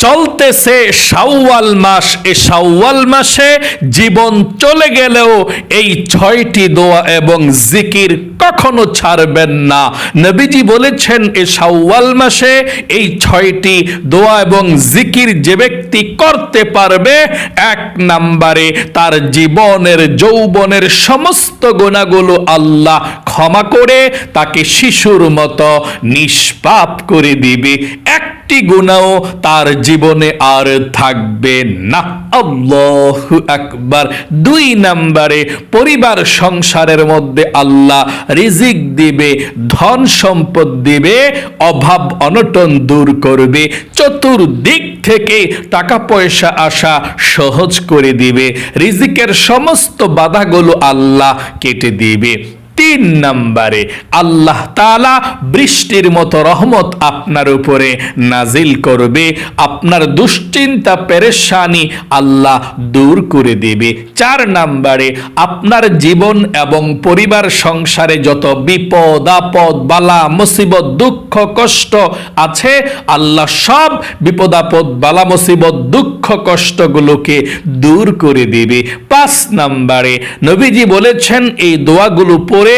চলতেছে শাওয়াল মাস। এই শাওয়াল মাসে জীবন চলে গেলেও এই 6টি দোয়া এবং জিকির কখনো ছাড়বেন না। নবীজি বলেছেন এই শাওয়াল মাসে এই 6টি দোয়া এবং জিকির যে ব্যক্তি করতে পারবে, 1 নম্বরে তার জীবনের যৌবনের সমস্ত গুনাহগুলো আল্লাহ ক্ষমা করে তাকে শিশুর মতো নিষ্পাপ করে দিবে। একটি গুনাহ তার জীবনে আর থাকবে না। আল্লাহু আকবার। 2 নম্বরে পরিবার সংসারের মধ্যে আল্লাহ রিজিক দিবে, ধন সম্পদ দিবে, অভাব অনটন দূর করবে, চতুর্দিক থেকে টাকা পয়সা আসা সহজ করে দিবে, রিজিকের সমস্ত বাধাগুলো আল্লাহ কেটে দিবে। 3 নম্বরে আল্লাহ তাআলা বৃষ্টির মতো রহমত আপনার উপরে নাজিল করবে, আপনার দুশ্চিন্তা পেরেশানি আল্লাহ দূর করে দেবে। 4 নম্বরে আপনার জীবন এবং পরিবার সংসারে যত বিপদ আপদ বালা মুসিবত দুঃখ কষ্ট আছে, আল্লাহ সব বিপদ আপদ বালা মুসিবত দুঃখ কষ্টগুলোকে দূর করে দিবে। 5 নম্বরে নবীজি বলেছেন এই দোয়াগুলো পড়ে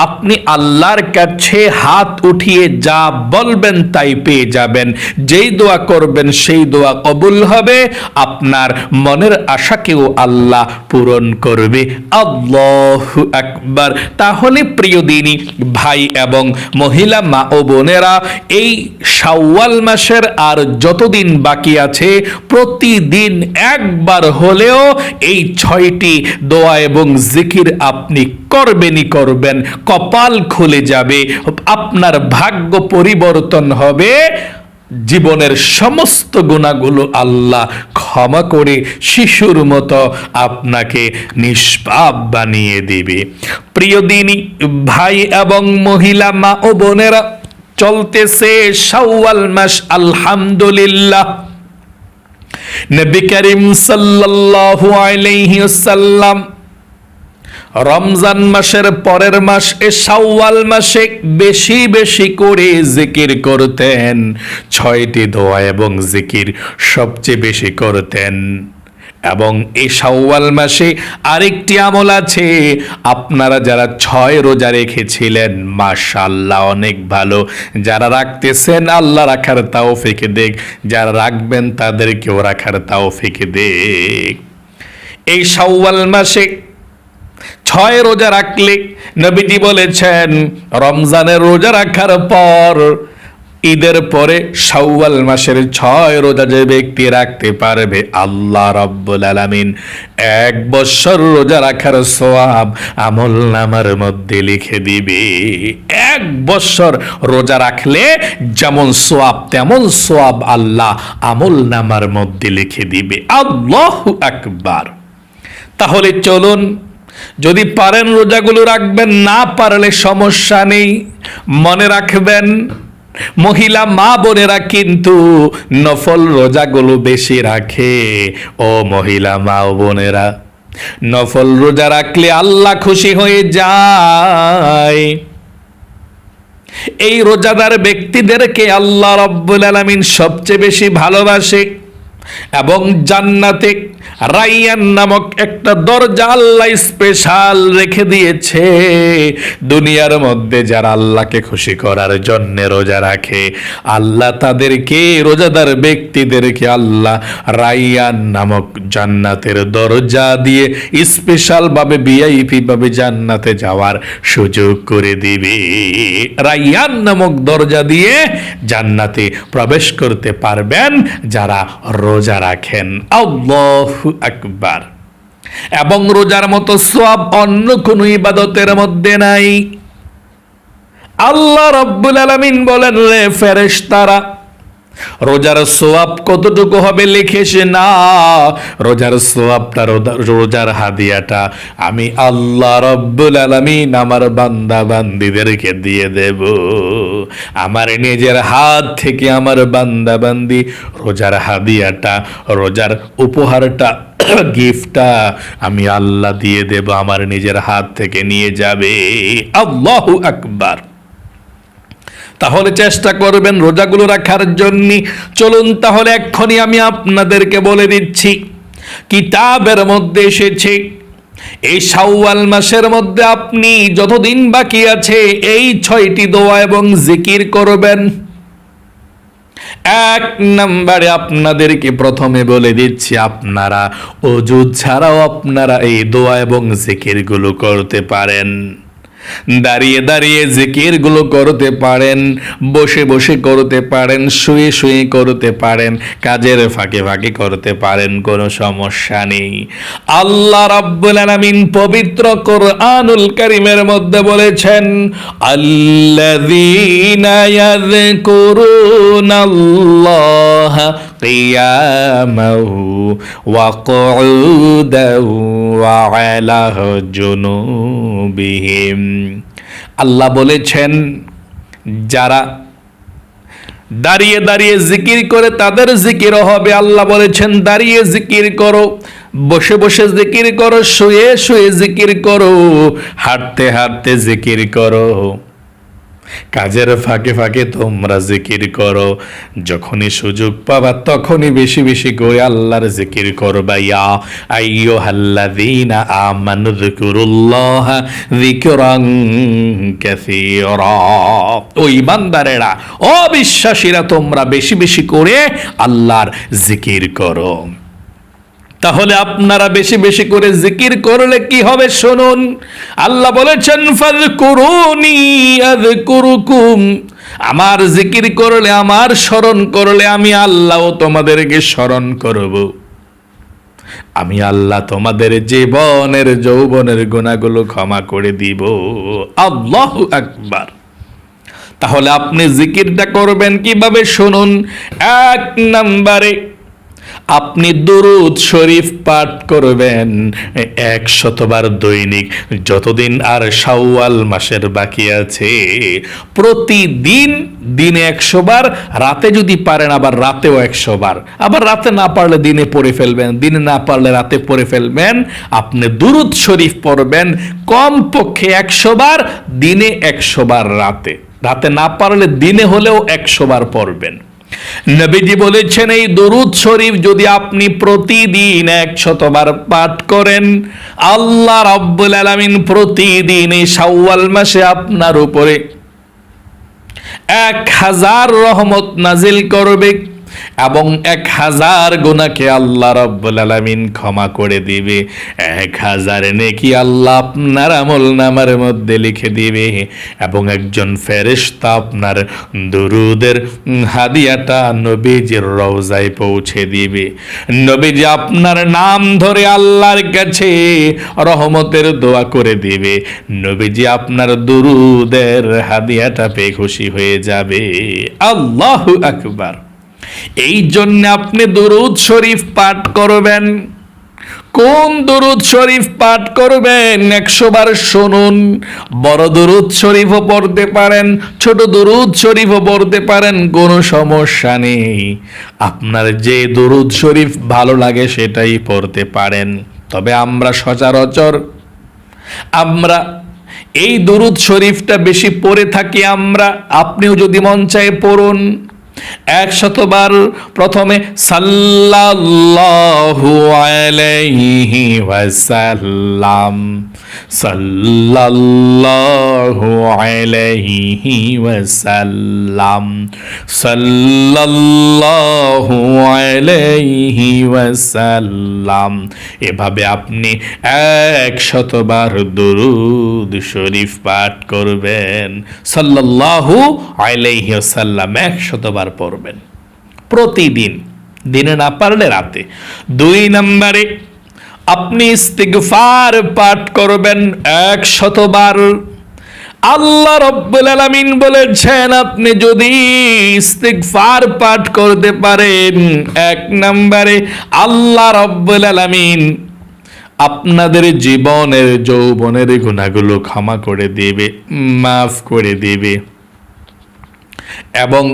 আপনি আল্লাহর কাছে হাত উঠিয়ে যা বলবেন তাই পেয়ে যাবেন। যেই দোয়া করবেন সেই দোয়া কবুল হবে, আপনার মনের আশাকেও আল্লাহ পূরণ করবে। আল্লাহু আকবার। তাহলে প্রিয় দিনী ভাই এবং মহিলা মা ও বোনেরা, এই শাওয়াল মাসের আর যতদিন বাকি আছে প্রতিদিন একবার হলেও এই 6টি দোয়া এবং জিকির আপনি করবেনই করবেন। কপাল খুলে যাবে, আপনার ভাগ্য পরিবর্তন হবে, জীবনের সমস্ত গুনাহগুলো আল্লাহ ক্ষমা করে শিশুর মতো আপনাকে নিষ্পাপ বানিয়ে দিবে। প্রিয় দিনী ভাই এবং মহিলা মা ও বোনেরা, চলতেছে শাওয়াল মাস। আলহামদুলিল্লাহ, নবী করিম সাল্লাল্লাহু আলাইহি ওয়াসাল্লাম রমজান মাসের পরের মাস এ শাওয়াল মাসে বেশি বেশি করে জিকির করতেন। 6টি দোয়া এবং জিকির সবচেয়ে বেশি করতেন। এবং এই শাওয়াল মাসে আরেকটি আমল আছে, আপনারা যারা 6 রোজা রেখেছিলেন মাশাআল্লাহ অনেক ভালো, যারা রাখতেছেন আল্লাহ রাখার তৌফিক দেখ, যারা রাখবেন তাদেরকেও রাখার তৌফিক দেখ। এই শাওয়াল মাসে 6 রোজা রাখলে নবীজি বলেছেন রমজানের রোজা রাখার পর ঈদের পরে শাওয়াল মাসের 6 রোজা যে ব্যক্তি রাখতে পারবে, আল্লাহ রাব্বুল আলামিন 1 বছর রোজা রাখার সওয়াব আমলনামার মধ্যে লিখে দিবে। 1 বছর রোজা রাখলে যেমন সওয়াব তেমন সওয়াব আল্লাহ আমলনামার মধ্যে লিখে দিবে। আল্লাহু আকবার। তাহলে চলুন, যদি পারেন রোজাগুলো রাখবেন, না পারলে সমস্যা নেই। মনে রাখবেন মহিলা মা বোনেরা কিন্তু নফল রোজাগুলো বেশি রাখে। ও মহিলা মা ও বোনেরা, নফল রোজা রাখলে আল্লাহ খুশি হয়ে যায়। এই রোজাদার ব্যক্তিদেরকে আল্লাহ রাব্বুল আলামিন সবচেয়ে বেশি ভালোবাসে এবং জান্নাতে রাইয়ান নামক একটা দরজা আল্লাহ স্পেশাল রেখে দিয়েছে। দুনিয়ার মধ্যে যারা আল্লাহকে খুশি করার জন্য রোজা রাখে, আল্লাহ তাদেরকে, রোজাদার ব্যক্তিদেরকে আল্লাহ রাইয়ান নামক জান্নাতের দরজা দিয়ে স্পেশাল ভাবে ভিআইপি ভাবে জান্নাতে যাওয়ার সুযোগ করে দিবে। রাইয়ান নামক দরজা দিয়ে জান্নাতে প্রবেশ করতে পারবেন যারা রোজা রাখেন। আল্লাহু আকবার। এবং রোজার মতো সওয়াব অন্য কোন ইবাদতের মধ্যে নাই। আল্লাহ রাব্বুল আলামিন বলেন, রে ফেরেশতারা, রোজার সওয়াব কতটুকু হবে লিখেছে না, রোজার সওয়াবটা, রোজার হাদিয়াটা আমি আল্লাহ রাব্বুল আলামিন আমার বান্দা বান্দীদেরকে দিয়ে দেব। আমার নিজের হাত থেকে আমার বান্দা বান্দি রোজার হাদিয়াটা, রোজার উপহারটা, গিফটটা আমি আল্লাহ দিয়ে দেব, আমার নিজের হাত থেকে নিয়ে যাবে। আল্লাহু আকবার। তাহলে চেষ্টা করবেন রোজাগুলো রাখার জন্য। চলুন তাহলে এক্ষুনি আমি আপনাদেরকে বলে দিচ্ছি, কিতাবের মধ্যে এসেছে এই শাওয়াল মাসের মধ্যে আপনি যতদিন বাকি আছে এই 6টি দোয়া এবং জিকির করবেন। এক নম্বরে আপনাদেরকে প্রথমে বলে দিচ্ছি, আপনারা ওযু ছাড়াও আপনারা এই দোয়া এবং জিকিরগুলো করতে পারেন। দাঁড়িয়ে দাঁড়িয়ে জিকিরগুলো করতে পারেন, বসে বসে করতে পারেন, শুয়ে শুয়ে করতে পারেন, কাজের ফাঁকে ফাঁকে করতে পারেন, কোনো সমস্যা নেই। আল্লাহ রাব্বুল আলামিন পবিত্র কোরআনুল কারীমের মধ্যে বলেছেন, আল্লাযীনা ইয়াযকুরুনাল্লাহা কিয়ামান ওয়া কুউদান ওয়া আলা জুনুবিহিম। আল্লাহ বলেছেন, যারা দাঁড়িয়ে দাঁড়িয়ে জিকির করে তাদের জিকিরও হবে। আল্লাহ বলেছেন দাঁড়িয়ে জিকির করো, বসে বসে জিকির করো, শুয়ে শুয়ে জিকির করো, হাঁটতে হাঁটতে জিকির করো, কাজের ফাঁকে ফাঁকে তোমরা জিকির করো। যখনই সুযোগ পাবা তখনই বেশি বেশি করে আল্লাহর জিকির করবা। ইয়া আইয়ুহাল্লাযীনা আমানু যিকুরুল্লাহা যিকরান কাসীরা। ও ঈমানদারেরা, ও বিশ্বাসীরা, তোমরা বেশি বেশি করে আল্লাহর জিকির করো। তাহলে আপনারা বেশি বেশি করে জিকির করলে কি হবে শুনুন। আল্লাহ বলেছেন, ফাযকুরুনি আযকুরুকুম। আমার জিকির করলে, আমার স্মরণ করলে আমি আল্লাহও তোমাদেরকে স্মরণ করব। আমি আল্লাহ তোমাদের জীবনের যৌবনের গুনাহগুলো ক্ষমা করে দিব। আল্লাহু আকবার। তাহলে আপনি জিকিরটা করবেন কিভাবে শুনুন। এক নম্বরে আপনি দুরূদ শরীফ পাঠ করবেন 100 বার দৈনিক, যতদিন আর শাওয়াল মাসের বাকি আছে। প্রতিদিন দিনে 100 বার, রাতে যদি পারেন আবার রাতেও 100 বার, আবার রাতে না পারলে দিনে পড়ে ফেলবেন, দিনে না পারলে রাতে পড়ে ফেলবেন। আপনি দুরূদ শরীফ পড়বেন কমপক্ষে 100 বার, দিনে 100 বার, রাতে রাতে না পারলে দিনে হলেও 100 বার পড়বেন। নবীজি বলেছেন, এই দরুদ শরীফ যদি আপনি প্রতিদিন 100 বার পাঠ করেন, আল্লাহ রাব্বুল আলামিন প্রতিদিন এই শাওয়াল মাসে আপনার উপরে 1000 রহমত নাজিল করবে এবং 1000 গুনাহকে আল্লাহ রাব্বুল আলামিন ক্ষমা করে দিবে। 1000 নেকি আল্লাহ আপনার আমলনামার মধ্যে লিখে দিবে এবং একজন ফেরেশতা আপনার দুরুদের হাদিয়াটা নবীজির রওজায় পৌঁছে দিবে। নবীজি আপনার নাম ধরে আল্লাহর কাছে রহমতের দোয়া করে দিবে। নবীজি আপনার দুরুদের হাদিয়াটা পেয়ে খুশি হয়ে যাবে। আল্লাহু আকবার। এই জন্য আপনি দুরূদ শরীফ পাঠ করবেন। কোন দুরূদ শরীফ পাঠ করবেন 100 বার শুনুন। বড় দুরূদ শরীফও পড়তে পারেন, ছোট দুরূদ শরীফও পড়তে পারেন, কোনো সমস্যা নেই। আপনার যে দুরূদ শরীফ ভালো লাগে সেটাই পড়তে পারেন। তবে আমরা সচরাচর এই দুরূদ শরীফটা বেশি পড়ে থাকি আমরা। আপনিও যদি মন চায় পড়ুন 100 বার। প্রথমে সাল্লাল্লাহু আলাইহি ওয়াসাল্লাম, সাল্লাল্লাহু আলাইহি ওয়াসাল্লাম, সাল্লাল্লাহু আলাইহি ওয়াসাল্লাম। এভাবে আপনি 100 বার দুরূদ শরীফ পাঠ করবেন। সাল্লাল্লাহু আলাইহি ওয়াসাল্লাম 100 বার পড়বেন প্রতিদিন, দিনে না পারলে রাতে। 2 নম্বরে আপনি ইস্তিগফার পাঠ করবেন 100 বার। আল্লাহ রাব্বুল আলামিন বলেছেন, আপনি যদি ইস্তিগফার পাঠ করতে পারেন 1 নম্বরে আল্লাহ রাব্বুল আলামিন আপনাদের জীবনের যৌবনের গুনাহগুলো ক্ষমা করে দেবে, মাফ করে দেবে এবং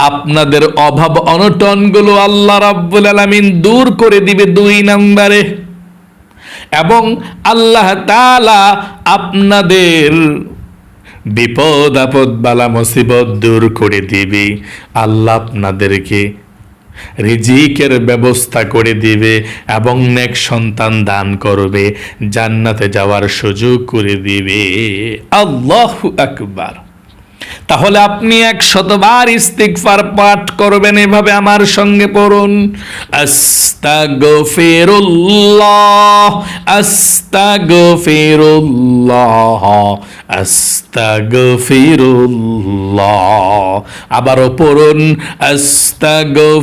আপনাদের অভাব অনটনগুলো আল্লাহ রাব্বুল আলামিন দূর করে দিবে 2 নম্বরে। এবং আল্লাহ তাআলা আপনাদের বিপদ আপদ বালা মুসিবত দূর করে দিবে। আল্লাহ আপনাদেরকে রিজিকের ব্যবস্থা করে দিবে এবং নেক সন্তান দান করবে, জান্নাতে যাওয়ার সুযোগ করে দিবে। আল্লাহু আকবার। তাহলে আপনি 100 বার ইস্তিগফার পাঠ করবেন, এভাবে আমার সঙ্গে পড়ুন, আস্তাগফিরুল্লাহ আস্তাগফিরুল্লাহ আস্তাগফিরুল্লাহ। আবারও পড়ুন, আস্তাগফিরুল্লাহ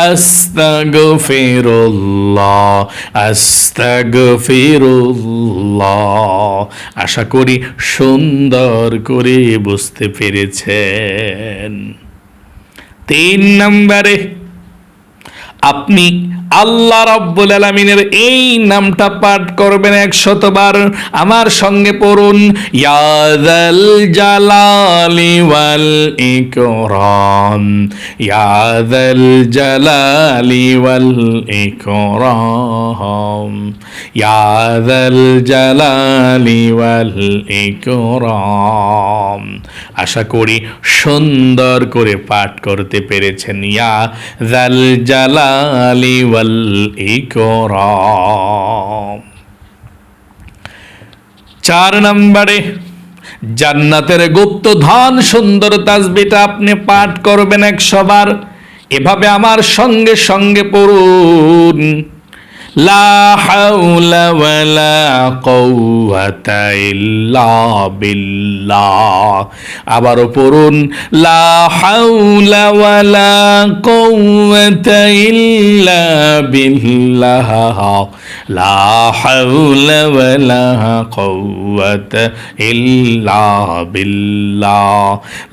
আস্তাগফিরুল্লাহ আস্তাগফিরুল্লাহ। আশা করি সুন্দর করে বুঝতে পেরেছেন। 3 নম্বরে আপনি আল্লাহ রাব্বুল আলামিনের এই নামটা পাঠ করবেন 100 বার। আমার সঙ্গে পড়ুন, ইয়া যাল জালালি ওয়াল ইকরাম, ইয়া যাল জালালি ওয়াল ইকরাম, ইয়া যাল জালালি ওয়াল ইকরাম। আশা করি সুন্দর করে পাঠ করতে পেরেছেন। ইয়া যাল জালালি ওয়াল ইকরাম। 4 নম্বরে জান্নাতের গুপ্ত ধন সুন্দর তাসবিহটা আপনি পাঠ করবেন 100 বার। এভাবে আমার সঙ্গে সঙ্গে পড়ুন, লা হাওলা ওয়ালা কুওয়াতা ইল্লা বিল্লাহ। আবারও পড়ুন, লা হাওলা ওয়ালা কুওয়াতা ইল্লা বিল্লাহ, লা হাওলা ওয়ালা কুওয়াতা ইল্লা বিল্লাহ,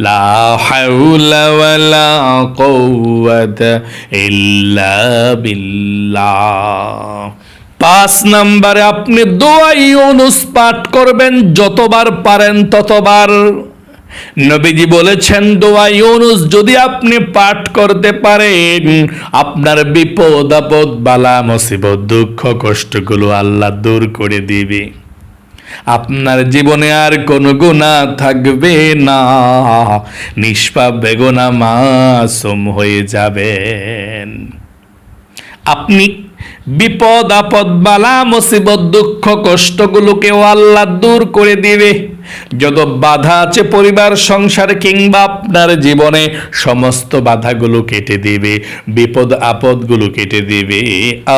লা হাওলা ওয়ালা কুওয়াতা ইল্লা বিল্লাহ। 5 নম্বরে আপনি দোয়া ইউনুস পাঠ করবেন, যতবার পারেন ততবার। নবীজি বলেছেন, দোয়া ইউনুস যদি আপনি পাঠ করতে পারেন, আপনার বিপদ আপদ বালা মুসিবত দুঃখ কষ্টগুলো আল্লাহ দূর করে দিবে। আপনার জীবনে আর কোনো গুনাহ থাকবে না, নিষ্পাপ বেগুনাহ মাসুম হয়ে যাবেন। আপনি বিপদ আপদ বালা মুসিবত দুঃখ কষ্টগুলোকেও আল্লাহ দূর করে দিবে। যত বাধা আছে পরিবার সংসার কিংবা আপনার জীবনে, সমস্ত বাধাগুলো কেটে দিবে, বিপদ আপদগুলো কেটে দিবে।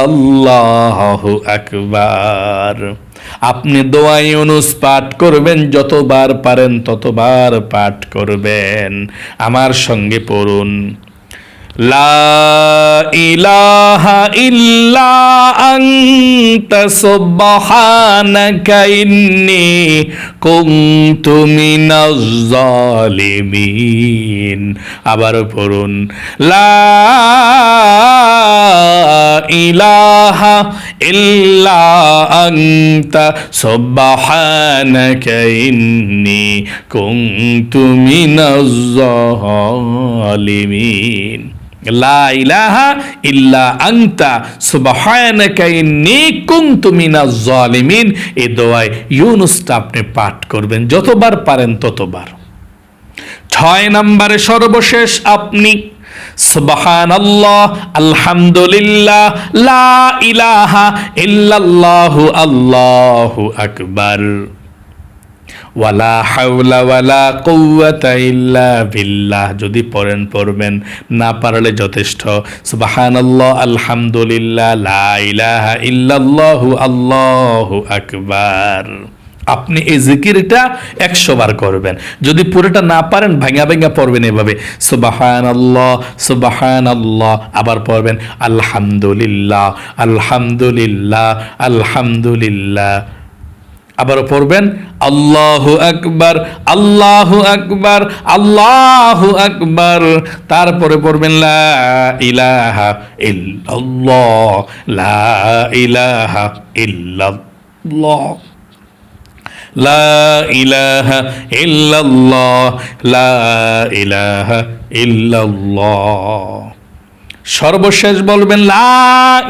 আল্লাহু আকবার। আপনি দোয়া ইউনুস পাঠ করবেন, যতবার পারেন ততবার পাঠ করবেন। আমার সঙ্গে পড়ুন, লা ইলাহা ইল্লা আনতা সুবহানাকা ইন্নী কুনতু মিনাজ জালিমিন। আবার পড়ুন, লা ইলাহা ইল্লা আনতা সুবহানাকা ইন্নী কুনতু মিনাজ জালিমিন। লা ইলাহা ইল্লা আনতা সুবহানাকা ইন্নী কুনতু মিনাজ জালিমিন। এই দোয়ায় ইউনুসটা আপনি পাঠ করবেন, যতবার পারেন ততবার। 6 নম্বরে সর্বশেষ আপনি সুবহানাল্লাহ, আলহামদুলিল্লাহ, লা ইলাহা ইল্লাল্লাহু, আল্লাহু আকবার, ওয়ালা হাওলা ওয়ালা কুওয়াতা ইল্লা বিল্লাহ। যদি পড়েন পড়বেন, না পারলে যথেষ্ট। সুবহানাল্লাহ, আলহামদুলিল্লাহ, লা ইলাহা ইল্লাল্লাহু, আল্লাহু আকবার। আপনি এই জিকিরটা 100 বার করবেন। যদি পুরোটা না পারেন ভাঙা ভাঙা পড়বেন এভাবে, সুবহানাল্লাহ সুবহানাল্লাহ, আবার পড়বেন আলহামদুলিল্লাহ আলহামদুলিল্লাহ আলহামদুলিল্লাহ, আবারও পড়বেন আল্লাহু আকবার আল্লাহু আকবার আল্লাহু আকবার। তারপরে পড়বেন লা ইলাহা ইল্লাল্লাহ লা ইলাহা ইল্লাল্লাহ লা ইলাহা ইল্লাল্লাহ লা ইলাহা ইল্লাল্লাহ। সর্বশেষ বলবেন লা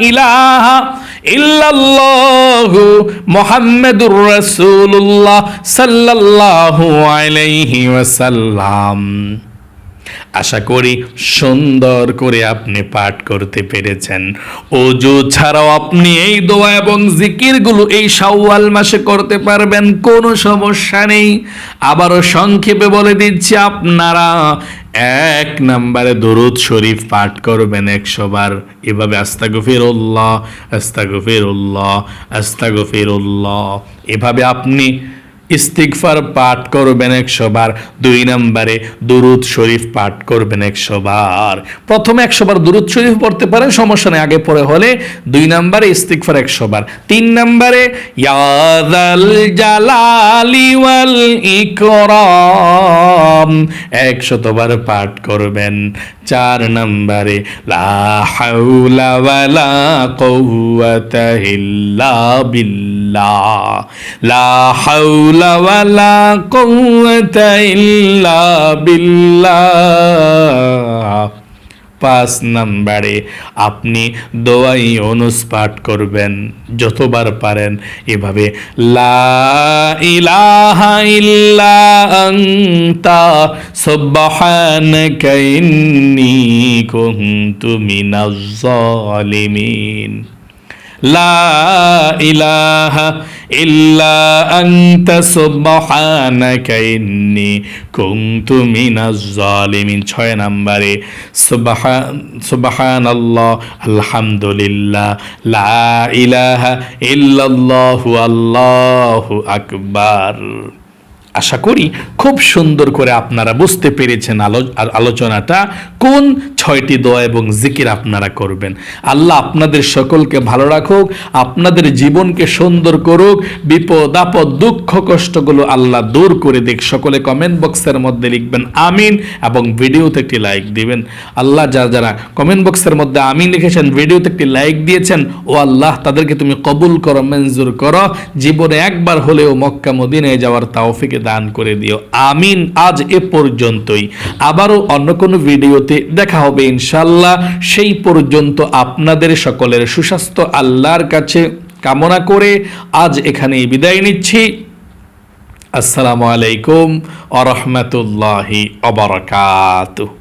ইলাহা ইল্লাল্লাহু মুহাম্মাদুর রাসূলুল্লাহ সাল্লাল্লাহু আলাইহি ওয়াসাল্লাম। আশা করি সুন্দর করে আপনি পাঠ করতে পেরেছেন। ওযু ছাড়াও আপনি এই দোয়া এবং জিকিরগুলো এই শাওয়াল মাসে করতে পারবেন, কোনো সমস্যা নেই। আবারও সংক্ষেপে বলে দিচ্ছি, আপনারা 1 নম্বরে দরুদ শরীফ পাঠ করবেন 100 বার, এভাবে আস্তাগফিরুল্লাহ আস্তাগফিরুল্লাহ আস্তাগফিরুল্লাহ, এভাবে আপনি ইস্তিগফার পাঠ করবেন 100 বার। 2 নম্বরে দুরুদ শরীফ পাঠ করবেন 100 বার। প্রথমে 100 বার দুরুদ শরীফ পড়তে পারেন, সমস্যা নেই, আগে পরে হলে। 2 নম্বরে ইস্তিগফার 100 বার। 3 নম্বরে ইয়া যাল জালালি ওয়াল ইকরাম 100 বার পাঠ করবেন। 4 নম্বরে লা হাওলা ওয়ালা কুওয়াতা ইল্লা বিল্লাহ, লা হাওলা ওয়ালা কুওয়াতা ইল্লা বিল্লাহ। 5 নম্বরে আপনি দোয়াই ইউনুস পাঠ করবেন যতবার পারেন, এভাবে লা ইলাহা ইল্লা আনতা সুবহানাকা ইন্নী কুনতু মিনাজ জালিমিন, লা ইলাহা ইল্লা আনতা সুবহানাকা ইন্নী কুনতু মিনাজ জালিমিন। 6 নম্বরে সুবহানাল্লাহ আলহামদুলিল্লাহ লা ইলাহা ইল্লাল্লাহু আল্লাহু আকবার। আশা করি খুব সুন্দর করে আপনারা বুঝতে পেরেছেন আলোচনাটা, কোন 6টি দোয়া এবং জিকির আপনারা করবেন। আল্লাহ আপনাদের সকলকে ভালো রাখুক, আপনাদের জীবনকে সুন্দর করুক, বিপদ আপদ দুঃখ কষ্টগুলো আল্লাহ দূর করে দিক। সকলে কমেন্ট বক্সের মধ্যে লিখবেন আমিন এবং ভিডিওতে একটি লাইক দিবেন। আল্লাহ যারা কমেন্ট বক্সের মধ্যে আমিন লিখেছেন, ভিডিওতে একটি লাইক দিয়েছেন, ও আল্লাহ তাদেরকে তুমি কবুল করো, মঞ্জুর করো, জীবনে একবার হলেও মক্কা মদিনায় যাওয়ার তৌফিক দান করে দিও, আমিন। আজ এ পর্যন্তই, আবারও অন্য কোনো ভিডিওতে দেখা হবে ইনশাআল্লাহ। সেই পর্যন্ত আপনাদের সকলের সুস্বাস্থ্য আল্লাহর কাছে কামনা করে আজ এখানেই বিদায় নিচ্ছি। আসসালামু আলাইকুম ওয়া রাহমাতুল্লাহি ওয়া বারাকাতুহু।